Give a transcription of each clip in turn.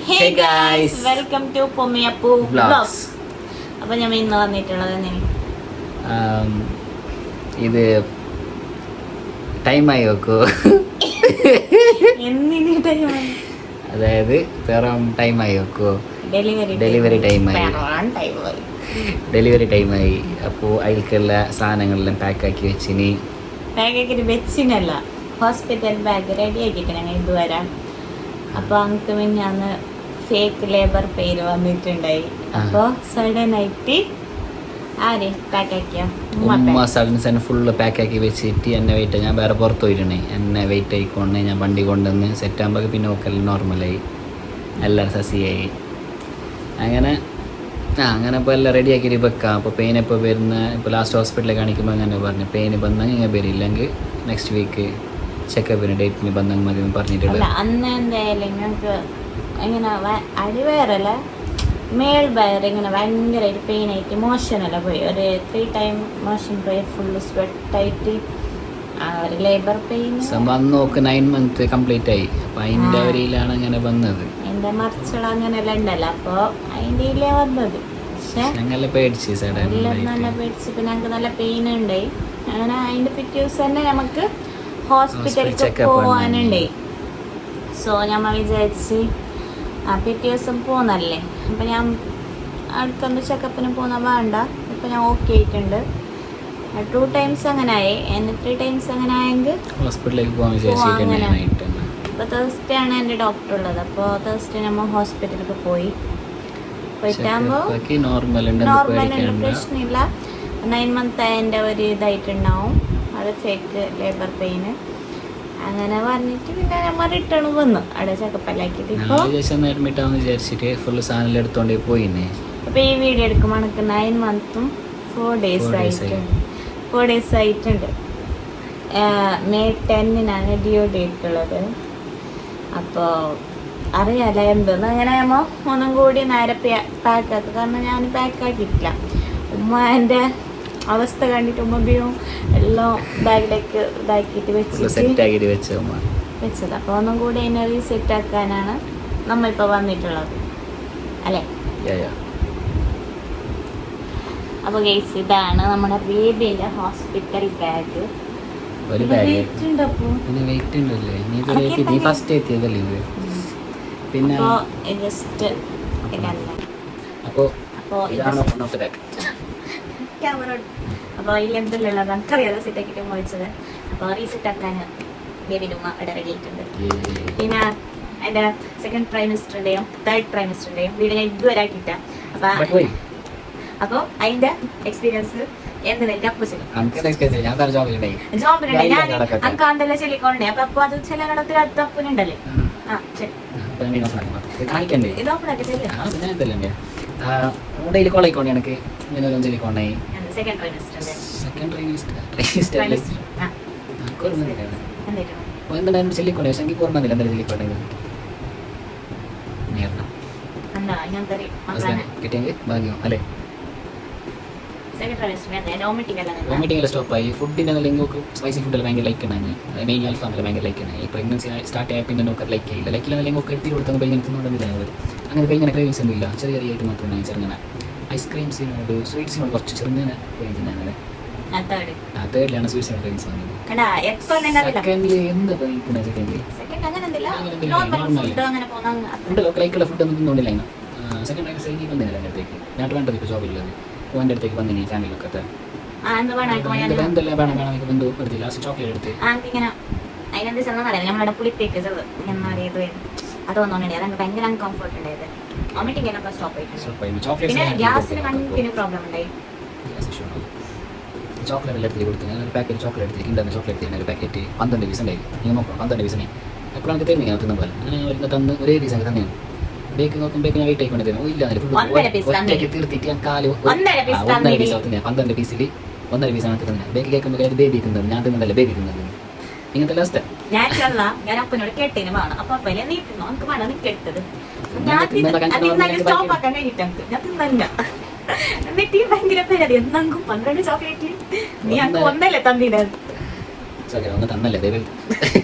Hey guys, welcome to Pommiappu Vlogs. അപ്പോൾ ഞാൻ ഇന്ന് വന്നിട്ടുള്ളത് ഇത് ടൈമായി വെക്കൂ. എന്തിന് ടൈമായി? അതായത് ടൈമായി വെക്കൂ. ഡെലിവറി ടൈമായി. അപ്പോൾ അതിലേക്കുള്ള സാധനങ്ങളെല്ലാം പാക്കാക്കി വെച്ചിനി. പാക്കാക്കി വെച്ചിനല്ല, ഹോസ്പിറ്റൽ ബാഗ് റെഡി ആക്കിയിട്ട് ഞങ്ങൾ ഇതുവരെ. അപ്പോൾ നമുക്ക് മിന്നാന്ന് ഫേക്ക് ലേബർ പെയിൻ വന്നിട്ടുണ്ടായി. അപ്പോൾ സഡൻ ആയിട്ട് ആര് പാക്കാക്കിയോ? ഉമ്മ സഡൻ ഫുള്ള് പാക്കാക്കി വെച്ചിട്ട് എന്നെ വെയിറ്റ് ഞാൻ വേറെ പുറത്ത് പോയിട്ടുണ്ടേ. എന്നെ വെയിറ്റ് ആയിക്കൊണ്ട് ഞാൻ വണ്ടി കൊണ്ടുവന്ന് സെറ്റ് ആകുമ്പോൾ പിന്നെ ഒക്കെ നോർമലായി, എല്ലാം സസിയായി. അങ്ങനെ ഇപ്പോൾ എല്ലാം റെഡിയാക്കിയിട്ട് വെക്കാം. അപ്പോൾ പെയിൻ എപ്പോൾ വരുന്ന, ഇപ്പോൾ ലാസ്റ്റ് ഹോസ്പിറ്റലിൽ കാണിക്കുമ്പോൾ അങ്ങനെ പറഞ്ഞു പെയിൻ വന്നെങ്കിൽ ഇങ്ങനെ വരില്ലെങ്കിൽ നെക്സ്റ്റ് വീക്ക് ചെക്കപ്പിന് ഡേറ്റിന് ബന്ധം മതി എന്ന് പറഞ്ഞിട്ടുള്ളത്. അന്ന് എന്തായാലും ഞങ്ങൾക്ക് ഇങ്ങനെ അടിവയറല്ല, മേൽ വയർ ഇങ്ങനെ ഭയങ്കരമായിട്ട് പെയിനായിട്ട് മോഷനല്ല പോയി. ഒരു 3 ടൈം മോഷൻ പോയി, ഫുള്ള് സ്വെറ്റായിട്ട് ഒരു ലേബർ പെയിൻ. അന്ന് നോക്ക് 9 മന്ത് കംപ്ലീറ്റ് ആയി. അപ്പം അതിൻ്റെ അവരിലാണ് അങ്ങനെ വന്നത്. എൻ്റെ മറിച്ചുള്ള അങ്ങനെല്ലാം ഉണ്ടല്ലോ, അപ്പോൾ അതിൻ്റെ ഇതിലേ വന്നത്. പക്ഷേ ഞങ്ങളെ പേടിച്ച് എല്ലാം നല്ല പേടിച്ച്. ഇപ്പം ഞങ്ങൾക്ക് നല്ല പെയിൻ ഉണ്ടായി. അങ്ങനെ അതിൻ്റെ പിറ്റേ ദിവസം തന്നെ നമുക്ക് ഹോസ്പിറ്റലിൽ പോകാനുണ്ടായി. സോ ഞമ്മ വിചാരിച്ച് പിറ്റേ ദിവസം പോകുന്നല്ലേ, അപ്പം ഞാൻ അടുത്തൊന്ന് ചെക്കപ്പിന് പോകുന്ന വേണ്ട, ഇപ്പം ഞാൻ ഓക്കെ ആയിട്ടുണ്ട്. 2 ടൈംസ് അങ്ങനെ ആയി. എന്നെ 3 ടൈംസ് അങ്ങനെ ആയെങ്കിൽ ഹോസ്പിറ്റലിലേക്ക് പോകാൻ. ഇപ്പോൾ തേഴ്സ്ഡേ ആണ് എൻ്റെ ഡോക്ടർ ഉള്ളത്. അപ്പോൾ തേഴ്സ്ഡേ നമ്മൾ ഹോസ്പിറ്റലിലേക്ക് പോയിട്ടാകുമ്പോൾ നോർമൽ ഉണ്ട്, പ്രശ്നമില്ല. 9 മന്ത് ആയതിൻ്റെ ഒരു ഇതായിട്ടുണ്ടാവും, അത് ഫേക്ക് ലേബർ പെയിന്. അങ്ങനെ പറഞ്ഞിട്ട് പിന്നെ നമ്മൾ റിട്ടേൺ വന്നു അവിടെ ചെക്കപ്പെല്ലാക്കിയിട്ട്. ഇപ്പോൾ അപ്പോൾ ഈ വീഡിയോ എടുക്കുമ്പോൾ എനിക്ക് 9 മന്തും 4 ഡേയ്സ് ആയിട്ടുണ്ട്. 4 ഡേയ്സ് ആയിട്ടുണ്ട്. മെയ് 10-നാണ് ഡ്യൂ ഡേറ്റ് ഉള്ളത്. അപ്പോൾ അറിയാല എന്തെന്ന്. അങ്ങനെ നമ്മൾ ഒന്നും കൂടി നേരെ പാക്കാക്കുക, കാരണം ഞാൻ പാക്കാക്കിയിട്ടില്ല. ഉമ്മ എൻ്റെ അവസ്ഥ കണ്ടിട്ട് ഉമ്മയും എല്ലാം ബാഗിലേക്ക് ഇതാക്കിയിട്ട് വെച്ചത്. അപ്പോൾ ഒന്നും കൂടി അതിനെ റീസെറ്റ് ആക്കാനാണ് നമ്മളിപ്പോൾ വന്നിട്ടുള്ളത് അല്ലേ. അപ്പോൾ ഗൈസ്, ഇതാണ് നമ്മുടെ ബേബിൻ്റെ ഹോസ്പിറ്റൽ ബാഗ്. പിന്നെ അപ്പോൾ ഇതിലെന്തുള്ളത് നമുക്കറിയാതെ സെറ്റ് ആക്കിയിട്ട് മോഹിച്ചത്. അപ്പോൾ റീസെറ്റ് ആക്കാൻ ബേബിൻ്റെ ഉമ്മ ഇവിടെ റെഡി ആയിട്ടുണ്ട്. പിന്നെ എൻ്റെ 2nd ട്രൈമിസ്റ്ററിൻ്റെയും 3rd ട്രൈമിസ്റ്ററിൻ്റെയും വീട് ഞാൻ ഇതുവരെ ആക്കിയിട്ട. അപ്പോൾ അതിൻ്റെ എക്സ്പീരിയൻസ് എന്തെങ്കിലും ജോബിലുണ്ട്. ഞാൻ അനക്ക് എന്തെല്ലാം ചൊല്ലിക്കൊണ്ടേ. അപ്പോൾ അത് ചില നടത്തിൽ തപ്പനുണ്ടല്ലേ. ഇത് ഓപ്പൺ ആക്കി ചെല്ലേ. സെക്കൻഡ് സ്റ്റോപ്പായി. ഫുഡിൻ്റെ സ്പൈസി ഫുഡെല്ലാം ഭയങ്കര ലൈക്ക് ഉണ്ടായി. മെയിൻ അൽഫാമെല്ലാം ഭയങ്കര ലൈക്ക് ഉണ്ടായി. പ്രഗ്നൻസി സ്റ്റാർട്ട് ആയ പിന്നെ നോക്കാൻ ലൈക്ക് ചെയ്യില്ല. ലൈക്കില്ല എടുത്തി കൊടുത്താൽ പെയിൻ തിന്നുകൊണ്ടില്ല. അങ്ങനെ പെയിൻ ക്രേവിങ്സ് ഒന്നുമില്ല. ചെറിയ ചെറിയായിട്ട് മാത്രമേ ചെറുങ്ങനെ ഐസ്ക്രീംസിനോട് സ്വീറ്റ്സിനോട് കുറച്ച് ചെറുങ്ങനെ ക്രേവിങ്സ്. തേർഡിലാണ് സ്വീറ്റ്സിനോട് ക്രേവിങ്സ് വന്നത്. ലൈക്കുള്ള ഫുഡൊന്നും തിന്നുകൊണ്ടില്ല. സെക്കൻഡ് ട്രൈമിസ്റ്ററിൽ വന്നില്ല എൻ്റെ അടുത്തേക്ക്. ഞാൻ വേണ്ടത് ഇപ്പോൾ ജോബിലുള്ളത്. എൻ്റെ അടുത്തേക്ക് വന്നിനി ഫാമിലിയൊക്കെ എന്തെല്ലാം വേണം ബന്ധു എടുത്തില്ല. ലാസ്റ്റ് ചോക്ലേറ്റ് എടുത്ത് നമ്മളവിടെ പുളിത്തേക്ക് അതൊന്നുണ്ട്. അതെനിക്ക് ഭയങ്കര അൺകംഫർട്ട് ഉണ്ടായത്. വോമിറ്റിംഗ് ഒക്കെ സ്റ്റോപ്പ് ആയിട്ടുണ്ട്. പിന്നെ ഗ്യാസിന് കണ്ടിന്യൂ പ്രോബ്ലം ഉണ്ടായി. ചോക്ലേറ്റ് എല്ലാം എടുത്ത് കൊടുത്തു. ഞാൻ ഒരു പാക്കറ്റ് ചോക്ലേറ്റ് എടുത്ത് കിണ്ടുന്ന ചോക്ലേറ്റ് തരുന്ന ഒരു പാക്കറ്റ് 12 പീസ് ഉണ്ടായി. നിങ്ങൾ നോക്കാം 12 പീസിനെ എപ്പോഴും എനിക്ക് തരുന്നത്. ഞാൻ തിന്ന പോലെ അങ്ങനെ ഒരു തന്ന് ഒരേ പീസ് ഒക്കെ തന്നെയാണ്. ബേക്ക് നോക്കുമ്പോഴേക്ക് ഞാൻ വെയിറ്റ് ആയിക്കൊണ്ട് തരുന്നു. ഇല്ല തീർത്തിട്ട് ഞാൻ 12 പീസിൽ 1.5 പീസാണ് തിന്നുന്നത്. ബേക്ക് കേൾക്കുമ്പോൾ ബേബി തിന്നത്, ഞാൻ തിന്നതല്ല ബേബി തിന്നത്. ഇങ്ങനത്തെ അവസ്ഥ. ഞാൻ അപ്പനോട് കേട്ടതിന് വേണം. അപ്പൊ അപ്പനെ നീ തിന്നോ, നമുക്ക് വേണം നീ കേട്ടത്. ഞാൻ സ്റ്റോപ്പ് ആക്കാൻ കഴിഞ്ഞിട്ട് ഞാൻ തിന്നല്ല. എന്നിട്ട് ഭയങ്കര പേരടി എന്നെങ്കും 12 ചോക്ലേറ്റ് നീ അങ്ങ് ഒന്നല്ലേ തന്നീന. തന്നല്ലേ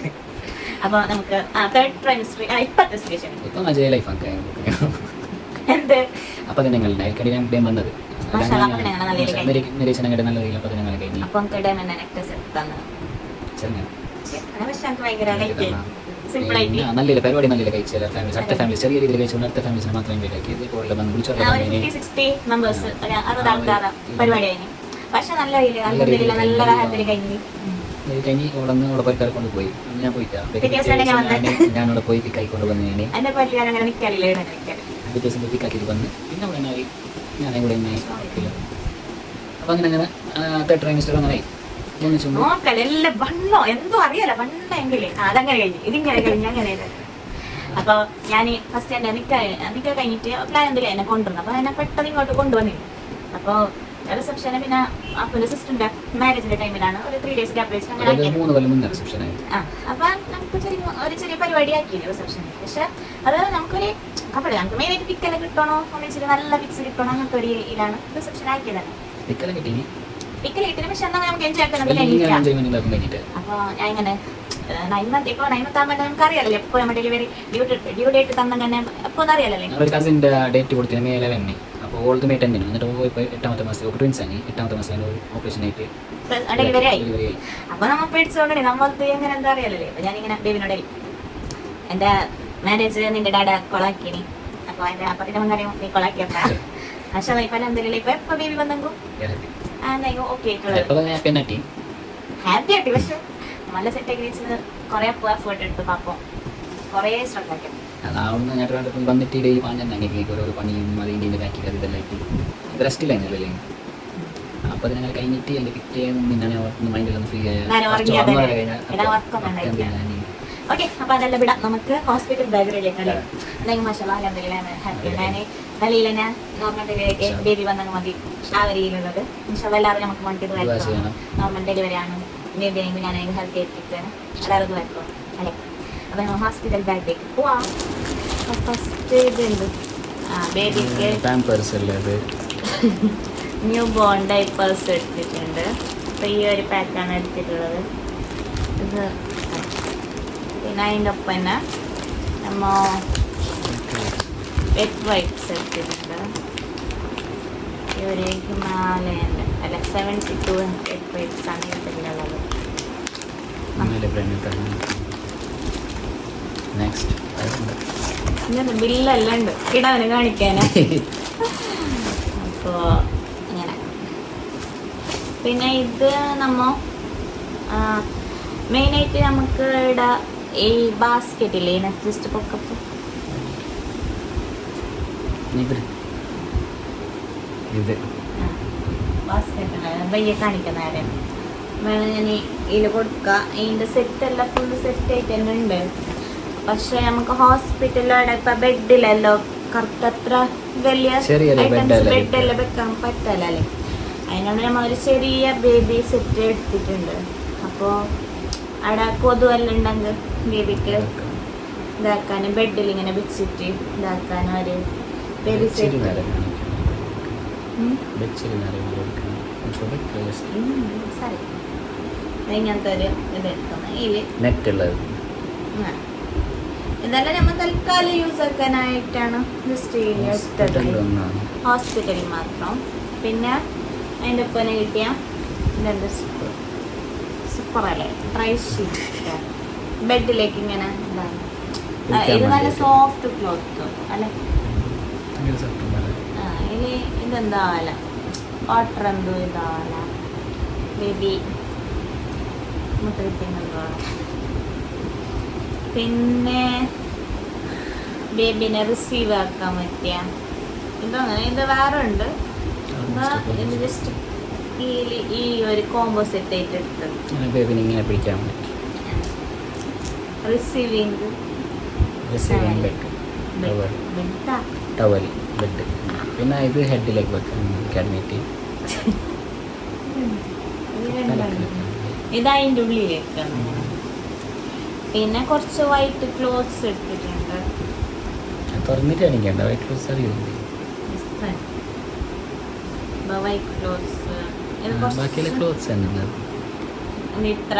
അപ്പൊ നമുക്ക് തേർഡ് ട്രൈമിസ്റ്റർ ഇപ്പത്തെ സിറ്റുവേഷൻ ഇപ്പം അജയ ലൈഫാക്കെ എന്ത് അപ്പം തന്നെ ഞങ്ങളുടെ അയൽക്കടി ഞാൻ ഡേം വന്നത് നിരീക്ഷണം കേട്ട് നല്ല രീതിയിൽ അപ്പം ഞങ്ങൾ കഴിഞ്ഞു അപ്പം ഡേം എന്നെ നെക്ടസ് തന്നു പക്ഷെ എനിക്ക് ഭയങ്കര സിമ്പിൾ ആയിട്ട് നല്ലൊരു പരിപാടി നല്ല കഴിച്ചില്ല ഫാമിലി അടുത്ത ഫാമിലി ചെറിയ രീതിയിൽ കഴിച്ചു അടുത്ത ഫാമിലിസിനെ മാത്രമേ കഴിക്കി ഇത് കൂടുതൽ വന്ന് വിളിച്ചു 50-60 മെമ്പേഴ്സ് 60 ആൾക്കാർ പരിപാടി കഴിഞ്ഞു പക്ഷെ നല്ല രീതിയിൽ നല്ല ഹാപ്പി കഴിഞ്ഞു കഴിഞ്ഞ് അവിടെ പോയി കൊണ്ട് പോയി ഞാൻ പോയിട്ടാ ഞാനവിടെ പോയി പിക്കായിക്കൊണ്ട് വന്നു ഞാൻ അതിനെ പറ്റി ഞാൻ അങ്ങനെ നിൽക്കാറില്ല പിറ്റേ ദിവസം പിക്കാക്കിയിട്ട് വന്ന് പിന്നെ അവിടെ തന്നെ ഞാനേ കൂടെ അപ്പം അങ്ങനെ തേർഡ് ട്രൈമിസ്റ്റർ അങ്ങനെ നോക്കലെല്ലാം വണ്ണോ എന്തോ അറിയാലോ വണ്ണെങ്കിലേ അതങ്ങനെ കഴിഞ്ഞു ഇതിങ്ങനെ കഴിഞ്ഞു അങ്ങനെ അപ്പൊ ഞാൻ ഫസ്റ്റ് എന്റെ നിക്ക കഴിഞ്ഞിട്ട് പ്ലാൻ എന്തെങ്കിലും എന്നെ കൊണ്ടുവന്നു അപ്പൊ എന്നെ പെട്ടെന്ന് ഇങ്ങോട്ട് കൊണ്ടുവന്നിരുന്നു അപ്പൊ റിസപ്ഷന് പിന്നെ അപ്പന്റെ സിസ്റ്ററിന്റെ മാരേജിന്റെ ടൈമിലാണ് ഒരു 3 days ഗ്യാപ്പ് വെച്ച് അങ്ങനെ അപ്പൊ നമുക്ക് ഒരു ചെറിയ പരിപാടി ആക്കിയില്ല റിസപ്ഷൻ പക്ഷെ അത് നമുക്കൊരു അപ്പോഴേ നമുക്ക് മെയിനായിട്ട് പിക്കെല്ലാം കിട്ടണോ ഒന്നിച്ചിട്ട് നല്ല പിക്സ് കിട്ടണോ അങ്ങനത്തെ ഒരു ഇതിലാണ് റിസപ്ഷൻ ആക്കിയത് പിക്കൽ കിട്ടിന് പക്ഷെ എന്നാൽ നമുക്ക് എൻജോയ് ആക്കാൻ അപ്പൊ ഞാൻ ഇങ്ങനെ 9 month ഇപ്പൊ 9 month ആകുമ്പോൾ നമുക്ക് അറിയാലോ എപ്പോ നമ്മുടെ ഡെലിവറി ഡ്യൂ ഡേറ്റ് തന്നെ എപ്പോ അറിയാലോ കസിന്റെ ഡേറ്റ് കൊടുത്തിന് മേലെ തന്നെ അപ്പോൾ ഓൾഡ് മെയ് 10 എന്നിട്ട് പോയി 8ാമത്തെ മാസം ട്വിൻസ് ആണ് 8ാമത്തെ മാസം ഓപ്പറേഷൻ ആയിട്ട് ഡെലിവറി ആയി അപ്പൊ നമ്മൾ പേടിച്ചോണ്ടേ നമ്മൾക്ക് എങ്ങനെ എന്താ അറിയാലോ അപ്പൊ ഞാനിങ്ങനെ ബേബിനോട് എന്റെ മാരേജ് നിന്റെ ഡാഡ കൊളാക്കിനി അപ്പൊ എന്റെ അപ്പത്തിന്റെ മുന്നറിയും നീ കൊളാക്കിയപ്പ പക്ഷെ ഇപ്പൊ എന്തെങ്കിലും ഇപ്പൊ എപ്പോ ബേബി വന്നെങ്കിൽ ഹാപ്പി ആയിട്ട് പക്ഷെ നല്ല സെറ്റ് ആക്കി വെച്ചത് കുറെ എഫേർട്ട് എടുത്ത് പാപ്പം കുറെ ശ്രദ്ധിക്കാം അതാവുന്ന ഞാൻ വന്നിട്ട് ഡെയിലി വാങ്ങി ഓരോ പണിയും അതിൻ്റെ ബാക്കി ഇതെല്ലാം ഇത് റെസ്റ്റിലായിരുന്നല്ലേ അപ്പോൾ അത് ഞങ്ങൾ കഴിഞ്ഞിട്ട് എൻ്റെ പിറ്റേന്ന് പിന്നെ മൈൻഡിലൊന്ന് ഫ്രീ ഓക്കെ അപ്പൊ അതെല്ലാം വിടാം നമുക്ക് ഹോസ്പിറ്റൽ ബാഗ് റെഡിയാക്കല്ലേ എന്തെങ്കിലും മസാല എന്തെങ്കിലും ഹാപ്പി ഞാൻ നല്ല ഞാൻ നോർമൽ ഡെലിവറി ബേബി വന്നെങ്കിൽ മതി ആ രീതിയിലുള്ളത് എല്ലാവരും നമുക്ക് വേണ്ടിയത് വരണം നോർമൽ ഡെലിവറി ആണ് ബേബി ആണെങ്കിൽ ഞാൻ ഹെൽത്ത് എത്തിക്കാണ് എല്ലാവരും വരക്കും അല്ലേ അപ്പൊ നമ്മൾ ഹോസ്പിറ്റൽ ബാഗിലേക്ക് പോവാം ഫസ്റ്റ് ഇതുണ്ട് ബേബിക്ക് ന്യൂ ബോൺ ഡൈപ്പേഴ്സ് എടുത്തിട്ടുണ്ട് അപ്പൊ ഈ ഒരു പാക്കാണ് എടുത്തിട്ടുള്ളത് ഇത് പിന്നെ അതിൻ്റെ ഒപ്പം തന്നെ നമ്മ വെറ്റ് വൈപ്സ് എടുത്തിട്ടുണ്ട് ഈ ഒരു ഹിമാലയൻ്റെ അല്ല 72 വെറ്റ് വൈപ്സ് ആണ് ഇതിലുള്ളത് ഇങ്ങനെ ബില്ലെല്ലാം ഉണ്ട് ഇടാന് കാണിക്കാന് അപ്പോൾ ഇങ്ങനെ പിന്നെ ഇത് നമ്മ മെയിനായിട്ട് നമുക്ക് ഇവിടെ ഈ ബാസ്ക്കറ്റ് ഇല്ലേ ജസ്റ്റ് പൊക്കപ്പ് ബാസ്ക്കറ്റ് വയ്യ കാണിക്കുന്ന നേരം വേണം ഞാൻ ഇതിൽ കൊടുക്കുക ഇതിൻ്റെ സെറ്റെല്ലാം ഫുള്ള് സെറ്റ് ആയിട്ട് തന്നെ ഉണ്ട് പക്ഷെ നമുക്ക് ഹോസ്പിറ്റലിലവിടെ ഇപ്പം ബെഡിലല്ലോ കറക്റ്റ് അത്ര വലിയ ഐറ്റംസ് ബെഡെല്ലാം വെക്കാൻ പറ്റല്ലേ അതിനോട് നമ്മൾ ഒരു ചെറിയ ബേബി സെറ്റ് എടുത്തിട്ടുണ്ട് അപ്പോൾ അവിടെ കൊതുവെല്ലാം ഉണ്ടെങ്കിൽ ബേബിക്ക് ഇതാക്കാനും ബെഡിൽ ഇങ്ങനെ വെച്ചിട്ട് ഇതാക്കാനും ഒരു ബേബി സെറ്റ് സോറി ഇങ്ങനത്തെ ഒരു ഇതെടുക്കുന്നത് ഇതെല്ലാം നമ്മൾ തൽക്കാലം യൂസ് ആക്കാനായിട്ടാണ് ജസ്റ്റ് എടുത്തത് ഹോസ്പിറ്റലിൽ മാത്രം പിന്നെ അതിൻ്റെ ഒപ്പം കിട്ടിയ ഇതെന്താ സൂപ്പറല്ലേ ഡ്രൈ ഷീറ്റ് ബെഡിലേക്ക് ഇങ്ങനെ ഇതാണ് ഇത് നല്ല സോഫ്റ്റ് ക്ലോത്ത് അല്ലേ ഇനി ഇതെന്താവല വാട്ടർ എന്തോ ഇതാവല ബേബി മുട്ട പിന്നെ ബേബിനെ റിസീവ് ആക്കാൻ പറ്റിയ ഇതങ്ങനെ ഇത് വേറെ ഉണ്ട് ഇത് ജസ്റ്റ് ഈ ഒരു കോംബോ സെറ്റ് ആയിട്ട് എടുത്തത് റിസീവിങ് ടവൽ ബെഡ് പിന്നെ ഇത് ഹെഡിലേക്ക് വെക്കാം കാഡ്മിറ്റ് ഇത് അതിൻ്റെ ഉള്ളിലേക്കാണ് പിന്നെ കുറച്ച് വൈറ്റ് ക്ലോത്ത്സ് എടുത്തിട്ടുണ്ട് തുറന്നിട്ട് കാണിക്കണ്ട വൈറ്റ് ക്ലോത്ത്സ് അറിയുന്നുണ്ട് വൈറ്റ് ക്ലോത്ത്സ് ബാക്കിയുള്ള ക്ലോത്ത്സ് തന്നെ ഇത്ര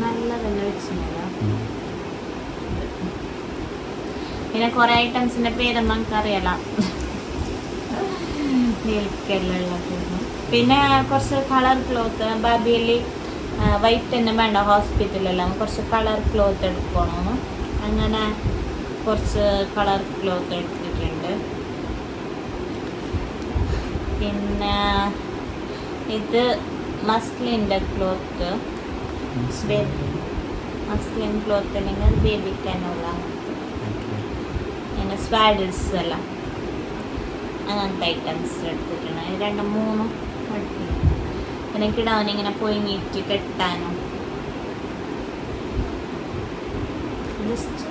നല്ല തന്നെ വെച്ചില്ല. പിന്നെ കുറെ ഐറ്റംസിന്റെ പേരൊന്നും നമുക്ക് അറിയാലോ. പിന്നെ കുറച്ച് കളർ ക്ലോത്ത് ബാബിയിൽ വൈറ്റ് തന്നെ വേണ്ട ഹോസ്പിറ്റലെല്ലാം കുറച്ച് കളർ ക്ലോത്ത് എടുക്കണം. അങ്ങനെ കുറച്ച് കളർ ക്ലോത്ത് എടുത്തിട്ടുണ്ട്. പിന്നെ ഇത് മസ്ലിൻ്റെ ക്ലോത്ത്, മസ്ലിൻ ക്ലോത്ത് അല്ലെങ്കിൽ ബേബിക്കാനുള്ള പിന്നെ സ്വാഡിൽസ് എല്ലാം അങ്ങനത്തെ ഐറ്റംസ് എടുത്തിട്ടുണ്ട്. 2-3 എടുത്തിട്ടുണ്ട്. പിന്നെ കിടാനിങ്ങനെ പൊയിങ്ങിട്ട് കെട്ടാനും ജസ്റ്റ്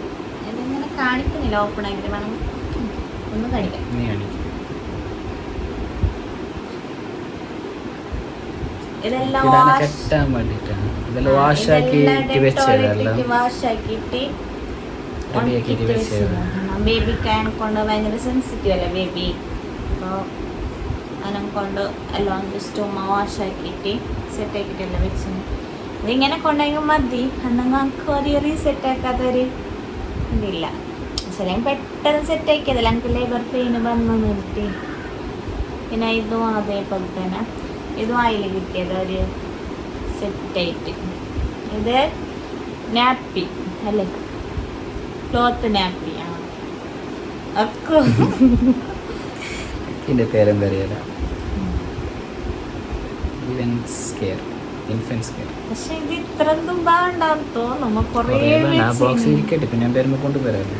ഇതിങ്ങനെ കാണിക്കുന്നില്ല. ഓപ്പൺ ആയിട്ട് വേണം ഒന്ന് കാണിക്കാം. ഇതെല്ലാം വാഷാക്കിയിട്ട് ബേബിക്ക് കൊണ്ട് ഭയങ്കര സെൻസിറ്റീവ് അല്ലേ ബേബി. അപ്പോൾ അതിനെ കൊണ്ട് എല്ലാം ജസ്റ്റ് ഉമ്മ വാഷാക്കിയിട്ട് സെറ്റാക്കിയിട്ടെല്ലാം വെച്ചു. ഇതിങ്ങനെ കൊണ്ടെങ്കിൽ മതി. എന്നാൽ നമുക്ക് ഒരു റീസെറ്റാക്കാത്തൊരു ഇതില്ല. ശരിയും പെട്ടെന്ന് സെറ്റാക്കിയതല്ല. എനിക്ക് ലേബർ പെയിന് വന്ന് നിർത്തി. പിന്നെ ഇതും അതേപോലെ തന്നെ ഇതും അതിൽ കിട്ടിയത് ഒരു സെറ്റായിട്ട്. ഇത് നാപ്പി അല്ലേ, ക്ലോത്ത് നാപ്പി. ഇതിന്റെ പേരെന്താ അറിയാല? പക്ഷെ ഇത് ഇത്രയൊന്നും വേണ്ടാന്ന് തോന്നുന്നു. കൊറേ പിന്നെ കൊണ്ടുവരാല്ലേ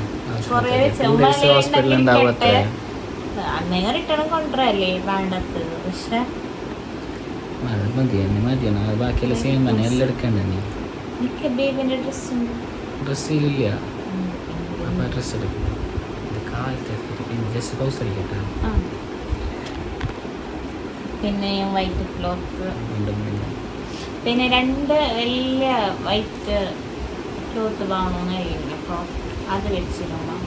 അന്നേരം റിട്ടേൺ കൊണ്ടുവരല്ലേ വേണ്ടത്. പക്ഷെ ബാക്കിയെല്ലാം സെയിം തന്നെ, എല്ലാം എടുക്കണ്ടേ? എനിക്ക് ബേബിന്റെ ഡ്രസ്സുണ്ട്. ഡ്രസ്സില്ല, അപ്പം ഡ്രസ്സ് എടുക്കും. ജസ്റ്റ് പൗസ് അടിക്കട്ടെ. പിന്നെ വൈറ്റ് ക്ലോത്ത്, പിന്നെ 2 വലിയ വൈറ്റ് ക്ലോത്ത് വാങ്ങുന്നില്ല. അപ്പോൾ അത് വെച്ചിടണം.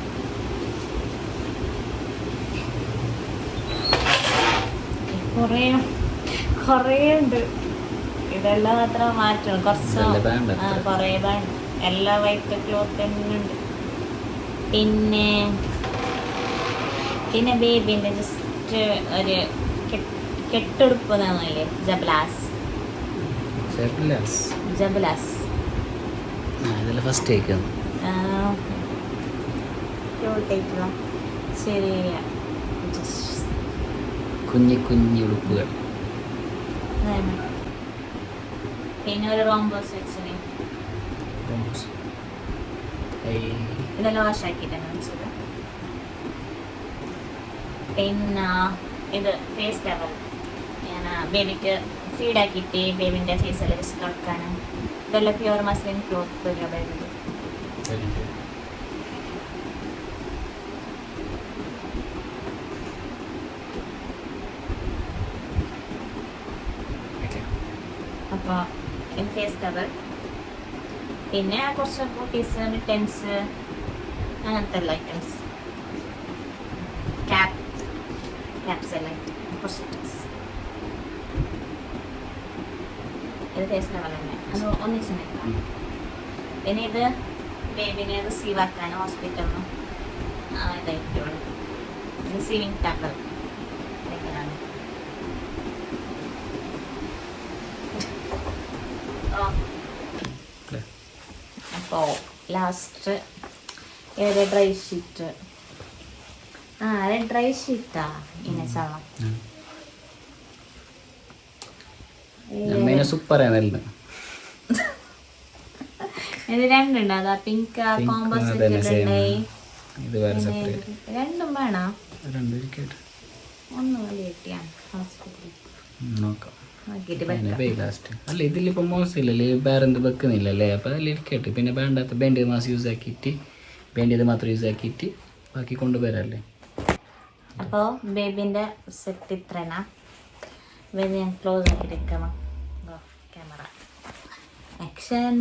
കുറേ ഉണ്ട്. ഇതെല്ലാം അത്ര മാറ്റണം. കുറച്ച് കുറേ വേണ്ട. എല്ലാ വൈറ്റ് ക്ലോത്ത് തന്നെ ഉണ്ട്. പിന്നെ ബേബിൻ്റെ ജസ്റ്റ് ഒരു കെട്ടുടുപ്പ് തന്നില്ലേ, ജബ്ലാസ്. ഫസ്റ്റ് ചെറിയ കുഞ്ഞി ഉടുപ്പുകൾ. പിന്നെ ഒരു റോംബോസ് വെച്ചിന്. ഇതെല്ലാം വാഷാക്കിയിട്ടാണ് വെച്ചത്. പിന്നെ ഇത് ഫേസ് ടവൽ ഞാൻ ബേബിക്ക് ഫീഡാക്കിയിട്ട് ബേബിൻ്റെ ഫേസെല്ലാം ജസ്റ്റ് തുടക്കാനും. ഇതെല്ലാം പ്യുവർ മസ്ലിൻ ക്ലോത്ത് ബേബിക്ക്. അപ്പോൾ ഫേസ് ടവൽ, പിന്നെ കുറച്ച് കുട്ടീസ് മിറ്റൻസ് അങ്ങനത്തെ എല്ലാ ഐറ്റംസ്, ക്യാപ്സ് എല്ലാം കുറച്ച് ഐറ്റംസ്. ഇത് ഫേസ് ടവൽ തന്നെ, അത് ഒന്നിച്ച് നിൽക്കാം. പിന്നെ ഇത് ബേബിനെ റിസീവ് ആക്കാൻ ഹോസ്പിറ്റലിൽ നിന്ന് ഇതായിട്ടുള്ളൂ. റിസീവിങ് ടവൽ ഇതൊക്കെയാണ്. അപ്പോൾ ലാസ്റ്റ് ഏത് ഡ്രൈ ഷീറ്റ്. അത് ഡ്രൈ ഷീറ്റാ ഇങ്ങനെ ചാളം. സൂപ്പറാണ്. ഇത് 2 ഉണ്ട്. അതാ പിങ്ക് കോമ്പോസിറ്റ് ഉണ്ടായി. രണ്ടും വേണോ? ഒന്ന് വലിയ കിട്ടിയാണ് ഹോസ്പിറ്റലിൽ നോക്കാം. അല്ല ഇതിലിപ്പോ മോശമില്ലല്ലേ, വേറെ എന്ത് വെക്കുന്നില്ലല്ലേ. അപ്പൊ അതിൽ ഇരിക്കട്ടെ. പിന്നെ വേണ്ടാത്ത ബേണ്ടത് മാസം യൂസ് ആക്കിയിട്ട് ബേണ്ടത് മാത്രം യൂസ് ആക്കിയിട്ട് ബാക്കി കൊണ്ടുവരല്ലേ. അപ്പോൾ ബേബിന്റെ സെറ്റ് ഇത്രനാ. ബേബി ഞാൻ ക്ലോസ് ആക്കി എടുക്കണം. Camera action.